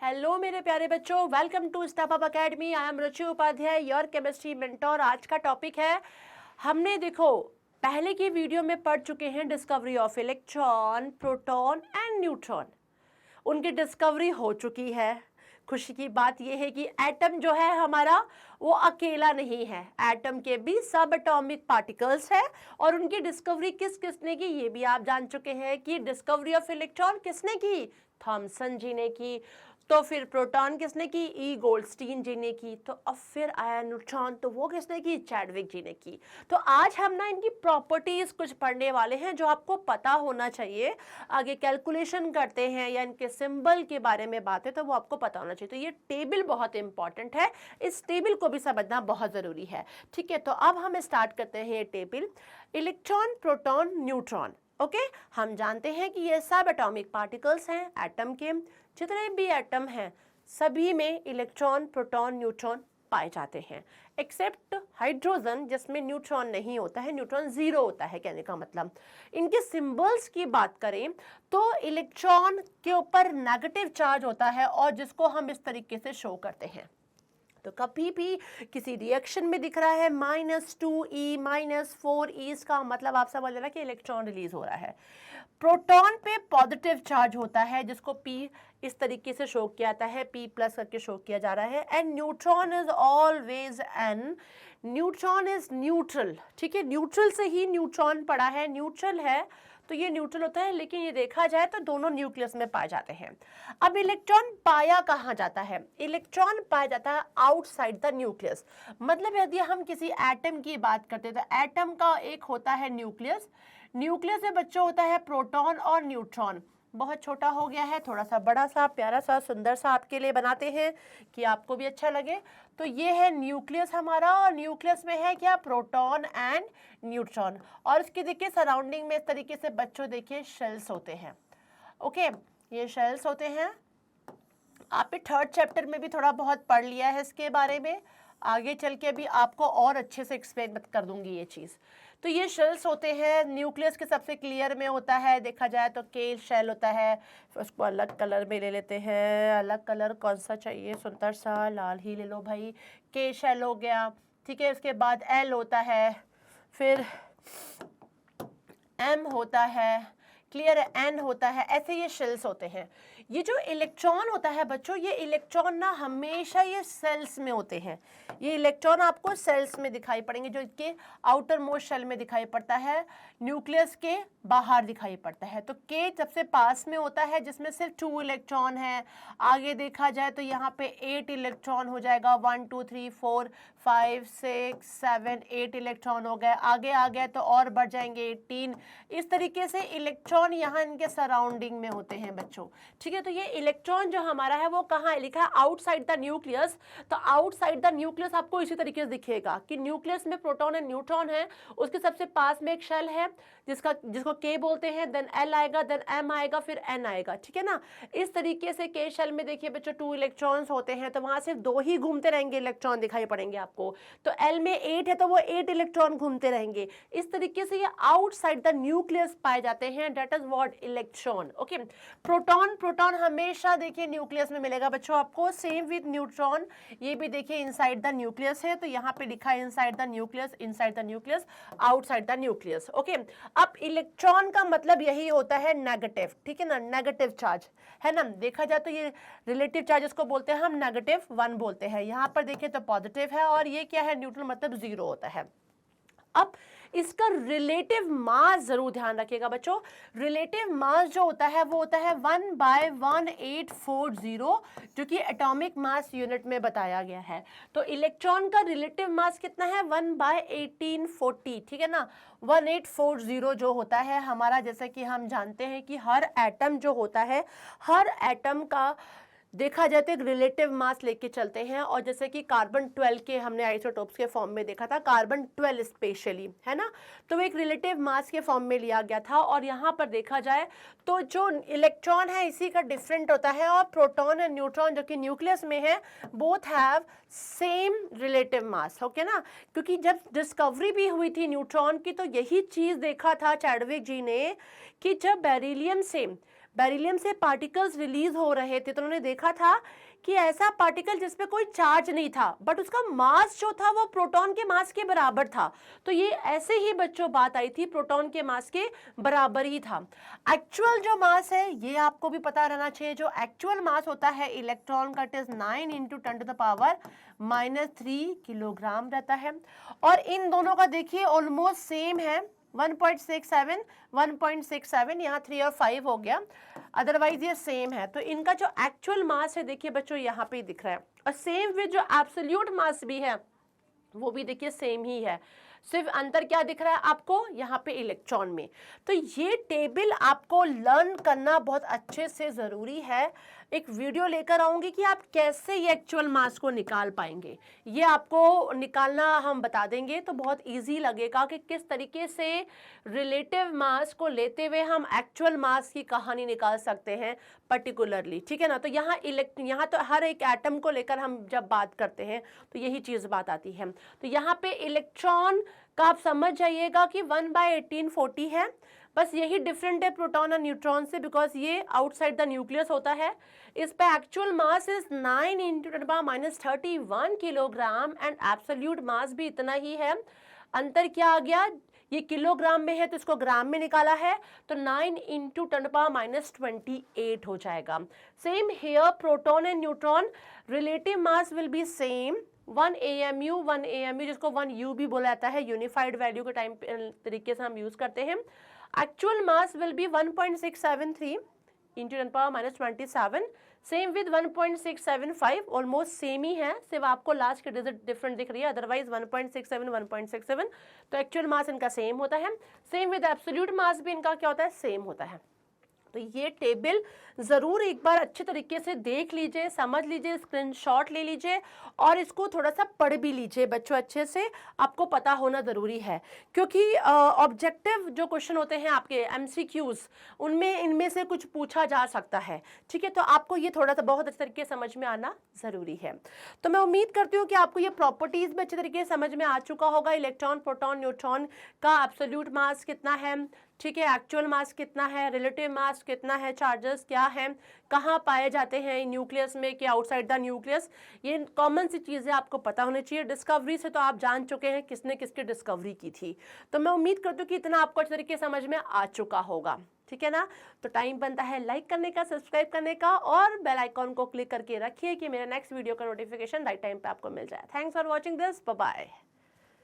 Hello मेरे प्यारे बच्चों, welcome to step up academy. I am Ruchi Upadhyay, your chemistry mentor. आज का टॉपिक है, हमने देखो पहले की वीडियो में पढ़ चुके हैं discovery of electron, proton and neutron. उनकी डिस्कवरी हो चुकी है। खुशी की बात यह है कि एटम जो है हमारा वो अकेला नहीं है, एटम के भी सब एटॉमिक पार्टिकल्स है और उनकी डिस्कवरी किस किसने की ये भी आप जान चुके हैं कि डिस्कवरी ऑफ इलेक्ट्रॉन किसने की, थॉमसन जी ने की। तो फिर प्रोटॉन किसने की, ई गोल्डस्टीन जी ने की। तो अब फिर आया न्यूट्रॉन, तो वो किसने की, चैडविक जी ने की। तो आज हम ना इनकी प्रॉपर्टीज कुछ पढ़ने वाले हैं जो आपको पता होना चाहिए। आगे कैलकुलेशन करते हैं या इनके सिंबल के बारे में बात है तो वो आपको पता होना चाहिए। तो ये टेबल बहुत इंपॉर्टेंट है, इस टेबल को भी समझना बहुत जरूरी है। ठीक है, तो अब हम स्टार्ट करते हैं ये table. Electron, proton, neutron. Okay, हम जानते हैं कि ये सब एटॉमिक पार्टिकल्स हैं एटम के। जितने भी एटम हैं सभी में इलेक्ट्रॉन, प्रोटॉन, न्यूट्रॉन पाए जाते हैं, एक्सेप्ट हाइड्रोजन जिसमें न्यूट्रॉन नहीं होता है, न्यूट्रॉन जीरो होता है। कहने का मतलब, इनके सिंबल्स की बात करें तो इलेक्ट्रॉन के ऊपर नेगेटिव चार्ज होता है और जिसको हम इस तरीके से शो करते हैं। तो कभी भी किसी रिएक्शन में दिख रहा है -2e -4e, इसका मतलब आप समझ लेना कि इलेक्ट्रॉन रिलीज हो रहा है। प्रोटॉन पे पॉजिटिव चार्ज होता है जिसको P इस तरीके से शो किया जाता है, P प्लस करके शो किया जा रहा है। And neutron is always N, neutron is neutral. ठीक है, न्यूट्रल से ही न्यूट्रॉन पड़ा है, न्यूट्रल है तो ये न्यूट्रल होता है, लेकिन ये देखा जाए तो दोनों न्यूक्लियस में पाए जाते हैं। अब इलेक्ट्रॉन पाया कहाँ जाता है, इलेक्ट्रॉन पाया जाता है आउटसाइड द न्यूक्लियस। मतलब यदि हम किसी एटम की बात करते हैं तो एटम का एक होता है न्यूक्लियस, न्यूक्लियस में बच्चों होता है प्रोटॉन और न्यूट्रॉन। बहुत छोटा हो गया है, थोड़ा सा बड़ा सा प्यारा सा सुंदर सा आपके लिए बनाते हैं कि आपको भी अच्छा लगे। तो ये है न्यूक्लियस हमारा, और न्यूक्लियस में है क्या, प्रोटॉन एंड न्यूट्रॉन। और इसके देखिए सराउंडिंग में इस तरीके से बच्चों देखिए शेल्स होते हैं। ओके, ये शेल्स होते हैं। आपने थर्ड चैप्टर में भी थोड़ा बहुत पढ़ लिया है इसके बारे में, आगे चल के भी आपको और अच्छे से एक्सप्लेन कर दूंगी ये चीज़। तो ये शेल्स होते हैं, न्यूक्लियस के सबसे क्लियर में होता है, देखा जाए तो के शेल होता है। उसको अलग कलर में ले लेते हैं, अलग कलर कौन सा चाहिए, सुंदर सा लाल ही ले लो भाई। के शेल हो गया, ठीक है। उसके बाद एल होता है, फिर एम होता है, क्लियर है, एन होता है, ऐसे ये शेल्स होते हैं। ये जो इलेक्ट्रॉन होता है बच्चों, ये इलेक्ट्रॉन ना हमेशा ये सेल्स में होते हैं। ये इलेक्ट्रॉन आपको सेल्स में दिखाई पड़ेंगे, जो इसके आउटर मोस्ट शेल में दिखाई पड़ता है, न्यूक्लियस के बाहर दिखाई पड़ता है। तो के सबसे पास में होता है जिसमें सिर्फ 2 इलेक्ट्रॉन है। आगे देखा जाए तो यहाँ पे 8 इलेक्ट्रॉन हो जाएगा, 1 2 3 4 5 6 7 8 इलेक्ट्रॉन हो गए। आगे आ गए तो और बढ़ जाएंगे 18। इस तरीके से इलेक्ट्रॉन यहाँ इनके सराउंडिंग में होते हैं बच्चों। ठीक है, तो ये इलेक्ट्रॉन जो हमारा है वो कहाँ है, लिखा है आउटसाइड द न्यूक्लियस। तो आउटसाइड द न्यूक्लियस आपको इसी तरीके से दिखेगा कि न्यूक्लियस में प्रोटॉन एंड न्यूट्रॉन है, उसके सबसे पास में एक शेल है जिसको के बोलते हैं, देन एल आएगा, देन एम आएगा, फिर एन आएगा। ठीक है ना, इस तरीके से के शेल में देखिए बच्चों 2 इलेक्ट्रॉन्स होते हैं, तो वहां सिर्फ 2 ही घूमते रहेंगे इलेक्ट्रॉन दिखाई पड़ेंगे आपको। तो एल में 8 है तो वो 8 इलेक्ट्रॉन घूमते रहेंगे। इस तरीके से ये आउटसाइड द न्यूक्लियस पाए जाते हैं, that is what, electron. Okay, proton हमेशा देखिए न्यूक्लियस में मिलेगा बच्चों आपको, सेम विद न्यूट्रॉन। ये भी देखिए इनसाइड द न्यूक्लियस है, तो यहाँ पे लिखा है inside the nucleus, inside the nucleus, outside the nucleus. Okay, अब इलेक्ट्रॉन का मतलब यही होता है नेगेटिव। ठीक है ना, नेगेटिव चार्ज है ना। देखा जाए तो ये रिलेटिव चार्ज इसको बोलते हैं हम, -1 बोलते हैं। यहाँ पर देखिए तो पॉजिटिव है, और ये क्या है, न्यूट्रल मतलब 0 होता है। अब इसका रिलेटिव मास जरूर ध्यान रखिएगा बच्चों। रिलेटिव मास जो होता है वो होता है 1/1840, जो कि एटॉमिक मास यूनिट में बताया गया है। तो इलेक्ट्रॉन का रिलेटिव मास कितना है, 1/1840। ठीक है ना, 1840 जो होता है हमारा, जैसे कि हम जानते हैं कि हर एटम जो होता है, हर एटम का देखा जाए तो एक रिलेटिव मास लेके चलते हैं। और जैसे कि कार्बन 12 के हमने आइसोटोप्स के फॉर्म में देखा था, कार्बन 12 स्पेशली, है ना, तो एक रिलेटिव मास के फॉर्म में लिया गया था। और यहाँ पर देखा जाए तो जो इलेक्ट्रॉन है इसी का डिफरेंट होता है, और प्रोटॉन एंड न्यूट्रॉन जो कि न्यूक्लियस में है, both have same relative mass. Okay ना, क्योंकि जब डिस्कवरी भी हुई थी न्यूट्रॉन की तो यही चीज़ देखा था चैडविक जी ने कि जब बेरिलियम से बेरिलियम से पार्टिकल्स रिलीज हो रहे थे, तो उन्होंने देखा था कि ऐसा पार्टिकल जिसपे कोई चार्ज नहीं था बट उसका मास जो था वो प्रोटॉन के मास के बराबर था। तो ये ऐसे ही बच्चों बात आई थी, प्रोटॉन के मास के बराबर ही था। एक्चुअल जो मास है ये आपको भी पता रहना चाहिए, जो एक्चुअल मास होता है इलेक्ट्रॉन का, इट इज 9 × 10⁻³ किलोग्राम रहता है। और इन दोनों का देखिए ऑलमोस्ट सेम है, 1.67 1.67, यहाँ 3 और 5 हो गया, अदरवाइज ये सेम है। तो इनका जो एक्चुअल मास है देखिए बच्चों यहाँ पे दिख रहा है, और सेम विद जो एब्सोल्यूट मास भी है वो भी देखिए सेम ही है। सिर्फ अंतर क्या दिख रहा है आपको यहाँ पे इलेक्ट्रॉन में। तो ये टेबल आपको लर्न करना बहुत अच्छे से ज़रूरी है। एक वीडियो लेकर आऊँगी कि आप कैसे ये एक्चुअल मास को निकाल पाएंगे, ये आपको निकालना हम बता देंगे, तो बहुत इजी लगेगा कि किस तरीके से रिलेटिव मास को लेते हुए हम एक्चुअल मास की कहानी निकाल सकते हैं पर्टिकुलरली, ठीक है ना। तो यहाँ तो हर एक एटम को लेकर हम जब बात करते हैं तो यही चीज़ बात आती है। तो यहाँ पे इलेक्ट्रॉन का आप समझ जाइएगा कि 1/1840 है, बस यही डिफरेंट है प्रोटॉन और न्यूट्रॉन से, बिकॉज ये आउटसाइड द न्यूक्लियस होता है। इस पे actual mass is 9 × 10⁻31 kilogram and absolute मास भी इतना ही है। अंतर क्या आ गया, ये किलोग्राम में है तो इसको ग्राम में निकाला है, तो 9 × 10⁻28 हो जाएगा। Same here, proton and neutron relative mass will B same, 1 AMU जिसको 1 U भी बोला जाता है, यूनिफाइड वैल्यू के टाइम तरीके से हम यूज करते हैं। Actual mass will be 1.673 × 10⁻27, same with 1.675, almost same ही है, सिर्फ आपको लास्ट की डिजिट डिफरेंट दिख रही है, अदरवाइज 1.67 तो एक्चुअल मास इनका सेम होता है। सेम विद एब्सोल्यूट मास भी इनका क्या होता है, सेम होता है। तो ये टेबल ज़रूर एक बार अच्छे तरीके से देख लीजिए, समझ लीजिए, स्क्रीनशॉट ले लीजिए और इसको थोड़ा सा पढ़ भी लीजिए बच्चों, अच्छे से आपको पता होना ज़रूरी है, क्योंकि ऑब्जेक्टिव जो क्वेश्चन होते हैं आपके MCQs, उनमें इनमें से कुछ पूछा जा सकता है, ठीक है। तो आपको ये थोड़ा सा बहुत अच्छे तरीके से समझ में आना ज़रूरी है। तो मैं उम्मीद करती हूँ कि आपको ये प्रॉपर्टीज़ भी अच्छे तरीके से समझ में आ चुका होगा। इलेक्ट्रॉन, प्रोटॉन, न्यूट्रॉन का एब्सोल्यूट मास कितना है, ठीक है, एक्चुअल मास कितना है, रिलेटिव मास कितना है, चार्जेस क्या हैं, कहाँ पाए जाते हैं, न्यूक्लियस में कि आउटसाइड द न्यूक्लियस, ये कॉमन सी चीज़ें आपको पता होनी चाहिए। डिस्कवरी से तो आप जान चुके हैं किसने किसकी डिस्कवरी की थी। तो मैं उम्मीद करती हूँ कि इतना आपको अच्छे तरीके से समझ में आ चुका होगा, ठीक है ना। तो टाइम बनता है लाइक करने का, सब्सक्राइब करने का और बेल आइकॉन को क्लिक करके रखिए कि मेरे नेक्स्ट वीडियो का नोटिफिकेशन राइट टाइम पे आपको मिल जाए। Thanks for watching this, bye bye.